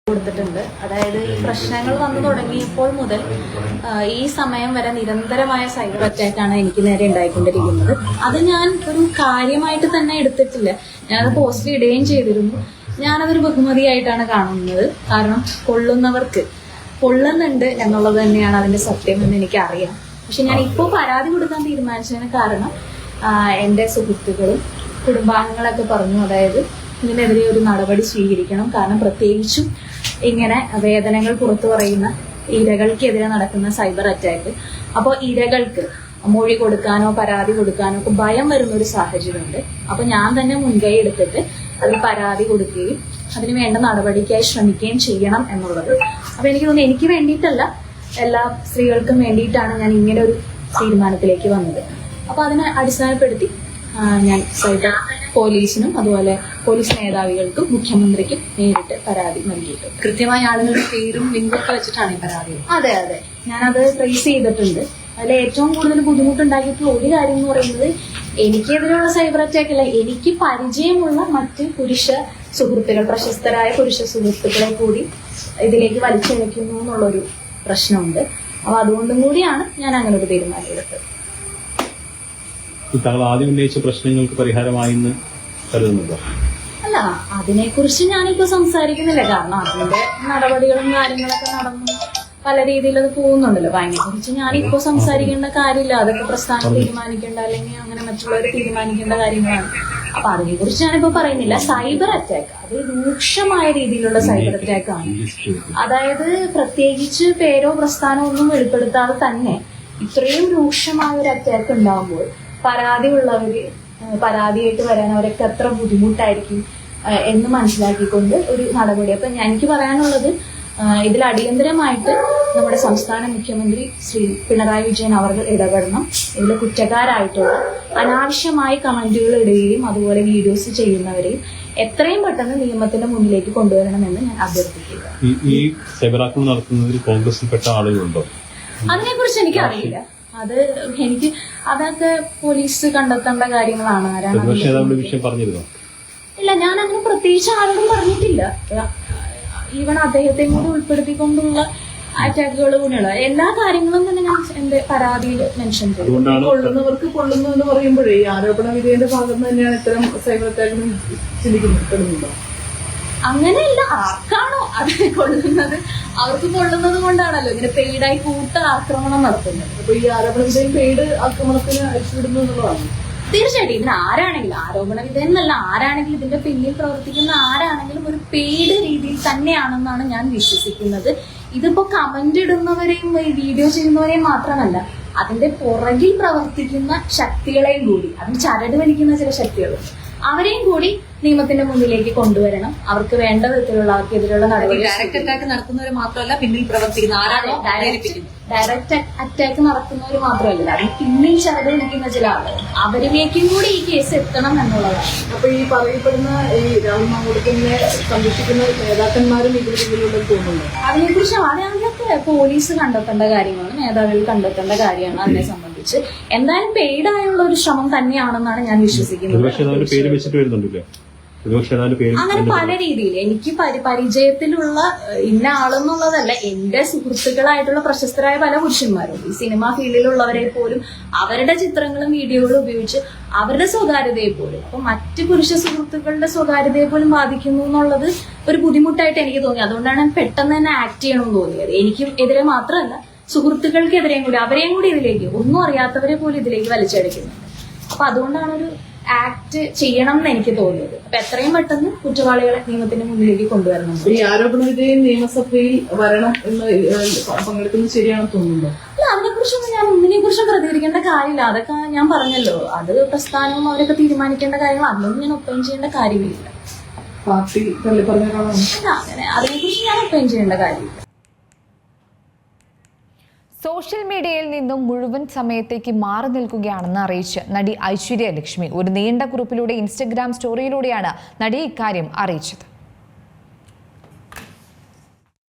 കൊടുത്തിട്ടുണ്ട്. അതായത് ഈ പ്രശ്നങ്ങൾ വന്നു തുടങ്ങിയപ്പോൾ മുതൽ ഈ സമയം വരെ നിരന്തരമായ സൈബർ അറ്റാക്കാണ് എനിക്ക് നേരെ ഉണ്ടായിക്കൊണ്ടിരിക്കുന്നത്. അത് ഞാൻ ഒരു കാര്യമായിട്ട് തന്നെ എടുത്തിട്ടില്ല. ഞാനത് പോസ്റ്റ് ഇടുകയും ചെയ്തിരുന്നു. ഞാനതൊരു ബഹുമതിയായിട്ടാണ് കാണുന്നത്. കാരണം കൊള്ളുന്നവർക്ക് കൊള്ളുന്നുണ്ട് എന്നുള്ളത് തന്നെയാണ് അതിന്റെ സത്യം എന്ന് എനിക്കറിയാം. പക്ഷെ ഞാൻ ഇപ്പോൾ പരാതി കൊടുക്കാൻ തീരുമാനിച്ചതിന് കാരണം എൻ്റെ സുഹൃത്തുക്കളും കുടുംബാംഗങ്ങളൊക്കെ പറഞ്ഞു, അതായത് ഇതിനെതിരെ ഒരു നടപടി സ്വീകരിക്കണം. കാരണം പ്രത്യേകിച്ചും ഇങ്ങനെ വേദനകൾ പുറത്തു പറയുന്ന ഇരകൾക്കെതിരെ നടക്കുന്ന സൈബർ അറ്റാക്ക്, അപ്പോൾ ഇരകൾക്ക് മൊഴി കൊടുക്കാനോ പരാതി കൊടുക്കാനോ ഒക്കെ ഭയം വരുന്ന ഒരു സാഹചര്യമുണ്ട്. അപ്പൊ ഞാൻ തന്നെ മുൻകൈ എടുത്തിട്ട് അതിൽ പരാതി കൊടുക്കുകയും അതിന് വേണ്ട നടപടിക്കായി ശ്രമിക്കുകയും ചെയ്യണം എന്നുള്ളത്. അപ്പൊ എനിക്ക് തോന്നുന്നു എനിക്ക് വേണ്ടിയിട്ടല്ല, എല്ലാ സ്ത്രീകൾക്കും വേണ്ടിയിട്ടാണ് ഞാൻ ഇങ്ങനെ ഒരു തീരുമാനത്തിലേക്ക് വന്നത്. അപ്പൊ അതിനെ അടിസ്ഥാനപ്പെടുത്തി ഞാൻ സൈബർ പോലീസിനും അതുപോലെ പോലീസ് മേധാവികൾക്കും മുഖ്യമന്ത്രിക്കും നേരിട്ട് പരാതി നൽകിയിട്ടുണ്ട്. കൃത്യമായ ആളുകളുടെ പേരും ലിങ്കൊക്കെ വെച്ചിട്ടാണ് ഈ പരാതി? അതെ, ഞാനത് ട്രേസ് ചെയ്തിട്ടുണ്ട്. അതിൽ ഏറ്റവും കൂടുതൽ ബുദ്ധിമുട്ടുണ്ടാക്കിയിട്ടുള്ള ഒരു കാര്യം എന്ന് പറയുന്നത്, എനിക്കെതിരെയുള്ള സൈബർ അറ്റാക്ക് അല്ല, എനിക്ക് പരിചയമുള്ള മറ്റ് പുരുഷ സുഹൃത്തുക്കൾ, പ്രശസ്തരായ പുരുഷ സുഹൃത്തുക്കളെ കൂടി ഇതിലേക്ക് വലിച്ചിഴക്കുന്നു എന്നുള്ളൊരു പ്രശ്നമുണ്ട്. അപ്പൊ അതുകൊണ്ടും കൂടിയാണ് ഞാൻ അങ്ങനെ ഒരു തീരുമാനം എടുത്തത്. താങ്കൾ ആദ്യം ഉന്നയിച്ച പ്രശ്നങ്ങൾക്ക് പരിഹാരമായെന്ന് കരുതുന്നുണ്ടോ? അല്ല, അതിനെക്കുറിച്ച് ഞാനിപ്പോ സംസാരിക്കുന്നില്ല. കാരണം അതിന്റെ നടപടികളും കാര്യങ്ങളൊക്കെ നടന്നു പല രീതിയിൽ അത് പോകുന്നുണ്ടല്ലോ. അപ്പൊ അതിനെക്കുറിച്ച് ഞാനിപ്പോ സംസാരിക്കേണ്ട കാര്യമില്ല. അതൊക്കെ പ്രസ്ഥാനം തീരുമാനിക്കേണ്ട, അല്ലെങ്കിൽ അങ്ങനെ മറ്റുള്ളവർ തീരുമാനിക്കേണ്ട കാര്യങ്ങളാണ്. അപ്പൊ അതിനെക്കുറിച്ച് ഞാനിപ്പോ പറയുന്നില്ല. സൈബർ അറ്റാക്ക് അത് രൂക്ഷമായ രീതിയിലുള്ള സൈബർ അറ്റാക്ക് ആണ്. അതായത് പ്രത്യേകിച്ച് പേരോ പ്രസ്ഥാനമോ ഒന്നും വെളിപ്പെടുത്താതെ തന്നെ ഇത്രയും രൂക്ഷമായ ഒരു അറ്റാക്ക് ഉണ്ടാകുമ്പോൾ പരാതി ഉള്ളവര് പരാതിയായിട്ട് വരാൻ അവരൊക്കെ എത്ര ബുദ്ധിമുട്ടായിരിക്കും എന്ന് മനസ്സിലാക്കിക്കൊണ്ട് ഒരു നടപടി. അപ്പൊ എനിക്ക് പറയാനുള്ളത്, ഇതിൽ അടിയന്തരമായിട്ട് നമ്മുടെ സംസ്ഥാന മുഖ്യമന്ത്രി ശ്രീ പിണറായി വിജയൻ അവർ ഇടപെടണം. ഇതിൽ കുറ്റക്കാരായിട്ടുള്ള അനാവശ്യമായി കമന്റുകൾ ഇടുകയും അതുപോലെ വീഡിയോസ് ചെയ്യുന്നവരെയും എത്രയും പെട്ടെന്ന് നിയമത്തിന്റെ മുന്നിലേക്ക് കൊണ്ടുവരണമെന്ന് ഞാൻ അഭ്യർത്ഥിക്കുക. ഈ സൈബർ ആക്രമണം നടത്തുന്നതിൽ കോൺഗ്രസിൽപ്പെട്ട ആളുകളുണ്ടോ? അതിനെക്കുറിച്ച് എനിക്കറിയില്ല. അത് എനിക്ക് അതൊക്കെ പോലീസ് കണ്ടെത്തേണ്ട കാര്യങ്ങളാണ്. ഇല്ല, ഞാൻ അങ്ങനെ പ്രത്യേകിച്ച് ആരോടും പറഞ്ഞിട്ടില്ല. ഈവൻ അദ്ദേഹത്തെയും കൂടി ഉൾപ്പെടുത്തിക്കൊണ്ടുള്ള അറ്റാക്കുകൾ കൂടിയുള്ള എല്ലാ കാര്യങ്ങളും തന്നെ ഞാൻ എന്റെ പരാതിയിൽ മെൻഷൻ ചെയ്തു. കൊള്ളുന്നവർക്ക് കൊള്ളുന്നു എന്ന് പറയുമ്പോഴേ ആരോപണ വിധേയന്റെ ഭാഗത്ത് തന്നെയാണ് ഇത്തരം സൈബർ അറ്റാക്കുകൾ ചിന്തിക്കുന്നുണ്ടോ? അങ്ങനെയല്ല, ആർക്കാണോ അത് കൊള്ളുന്നത് അവർക്ക് കൊള്ളുന്നത് കൊണ്ടാണല്ലോ ഇങ്ങനെ പെയ്ഡായി കൂട്ട ആക്രമണം നടത്തുന്നത്. അപ്പൊ ഈ ആരോപണ വിധേയം പെയ്ഡ് ആക്രമണത്തിന് അയച്ചുവിടുന്നു എന്നുള്ളതാണ്. തീർച്ചയായിട്ടും ഇതിന് ആരാണെങ്കിലും, ആരോപണ വിധേയം എന്നല്ല, ആരാണെങ്കിലും ഇതിന്റെ പിന്നിൽ പ്രവർത്തിക്കുന്ന ആരാണെങ്കിലും ഒരു പെയ്ഡ് രീതിയിൽ തന്നെയാണെന്നാണ് ഞാൻ വിശ്വസിക്കുന്നത്. ഇതിപ്പോ കമന്റ് ഇടുന്നവരെയും വീഡിയോ ചെയ്യുന്നവരെയും മാത്രമല്ല, അതിന്റെ പുറകിൽ പ്രവർത്തിക്കുന്ന ശക്തികളെയും കൂടി, അതിന് ചരട് വലിക്കുന്ന ചില ശക്തികളുണ്ട്, അവരെയും കൂടി നിയമത്തിന്റെ മുന്നിലേക്ക് കൊണ്ടുവരണം. അവർക്ക് വേണ്ട വിധത്തിലുള്ള അവർക്കെതിരെയുള്ള നടപടി. ഡയറക്റ്റ് അറ്റാക്ക് നടത്തുന്നവർ മാത്രമല്ല, പിന്നിൽ പ്രവർത്തിക്കുന്ന ആരാണോ ഡയറക്റ്റ് അറ്റാക്ക് നടത്തുന്നവർ മാത്രമല്ല, അതിന് പിന്നിൽ ചരട് വലിക്കുന്ന ചില ആളുകൾ, അവരിലേക്കും കൂടി ഈ കേസ് എത്തണം എന്നുള്ളതാണ്. അപ്പൊ ഈ പറയപ്പെടുന്ന ഈ രാഹുൽ മാങ്കൂട്ടത്തിനെ സംരക്ഷിക്കുന്ന നേതാക്കന്മാരും ഇതിൽ പിന്നിലുണ്ടെന്ന് തോന്നുന്നുണ്ട്. അതിനെക്കുറിച്ച് അതൊക്കെ പോലീസ് കണ്ടെത്തേണ്ട കാര്യമാണ്, മേധാവികൾ കണ്ടെത്തേണ്ട കാര്യമാണ്. അതിനെ സംബന്ധിച്ച് എന്തായാലും പെയ്ഡായുള്ള ഒരു ശ്രമം തന്നെയാണെന്നാണ് ഞാൻ വിശ്വസിക്കുന്നത്. അങ്ങനെ പല രീതിയിൽ എനിക്ക് പരിചയത്തിലുള്ള ഇന്ന ആളെന്നുള്ളതല്ല, എന്റെ സുഹൃത്തുക്കളായിട്ടുള്ള പ്രശസ്തരായ പല പുരുഷന്മാരും ഈ സിനിമാ ഫീൽഡിലുള്ളവരെ പോലും അവരുടെ ചിത്രങ്ങളും വീഡിയോകളും ഉപയോഗിച്ച് അവരുടെ സ്വകാര്യതയെ പോലും, അപ്പൊ മറ്റ് പുരുഷ സുഹൃത്തുക്കളുടെ സ്വകാര്യതയെ പോലും ബാധിക്കുന്നു എന്നുള്ളത് ഒരു ബുദ്ധിമുട്ടായിട്ട് എനിക്ക് തോന്നി. അതുകൊണ്ടാണ് പെട്ടെന്ന് തന്നെ ആക്ട് ചെയ്യണമെന്ന് തോന്നിയത്. എനിക്ക് എതിരെ മാത്രമല്ല, സുഹൃത്തുക്കൾക്കെതിരെയും കൂടി, അവരെയും കൂടി ഇതിലേക്ക്, ഒന്നും അറിയാത്തവരെ പോലും ഇതിലേക്ക് വലിച്ചടിക്കുന്നുണ്ട്. അപ്പൊ അതുകൊണ്ടാണ് ഒരു ആക്ട് ചെയ്യണം എന്ന് എനിക്ക് തോന്നിയത്. അപ്പൊ എത്രയും പെട്ടെന്ന് കുറ്റവാളികളെ നിയമത്തിന്റെ മുന്നിലേക്ക് കൊണ്ടുവരണം. ഈ ആരോപണ വിധേയം നിയമസഭയിൽ വരണം എന്ന് പങ്കെടുക്കുന്നത് ശരിയാണെന്ന് തോന്നുന്നുണ്ടോ? അല്ല, അതിനെക്കുറിച്ചൊന്നും ഞാൻ ഒന്നിനെ കുറിച്ചും പ്രതികരിക്കേണ്ട കാര്യമില്ല. അതൊക്കെ ഞാൻ പറഞ്ഞല്ലോ, അത് പ്രസ്ഥാനവും അവരൊക്കെ തീരുമാനിക്കേണ്ട കാര്യങ്ങൾ, അതിലൊന്നും ഞാൻ ഒപ്പം ചെയ്യേണ്ട കാര്യമില്ല. പാർട്ടി തള്ളി പറഞ്ഞാണോ? അല്ല, അങ്ങനെ അതിനെക്കുറിച്ച് ഞാൻ ഒപ്പം ചെയ്യേണ്ട കാര്യമില്ല. സോഷ്യൽ മീഡിയയിൽ നിന്നും മുഴുവൻ സമയത്തേക്ക് മാറി നിൽക്കുകയാണെന്ന് അറിയിച്ച് നടി ഐശ്വര്യ ലക്ഷ്മി ഒരു നീണ്ട കുറിപ്പിലൂടെ ഇൻസ്റ്റഗ്രാം സ്റ്റോറിയിലൂടെയാണ് നടി ഇക്കാര്യം അറിയിച്ചത്.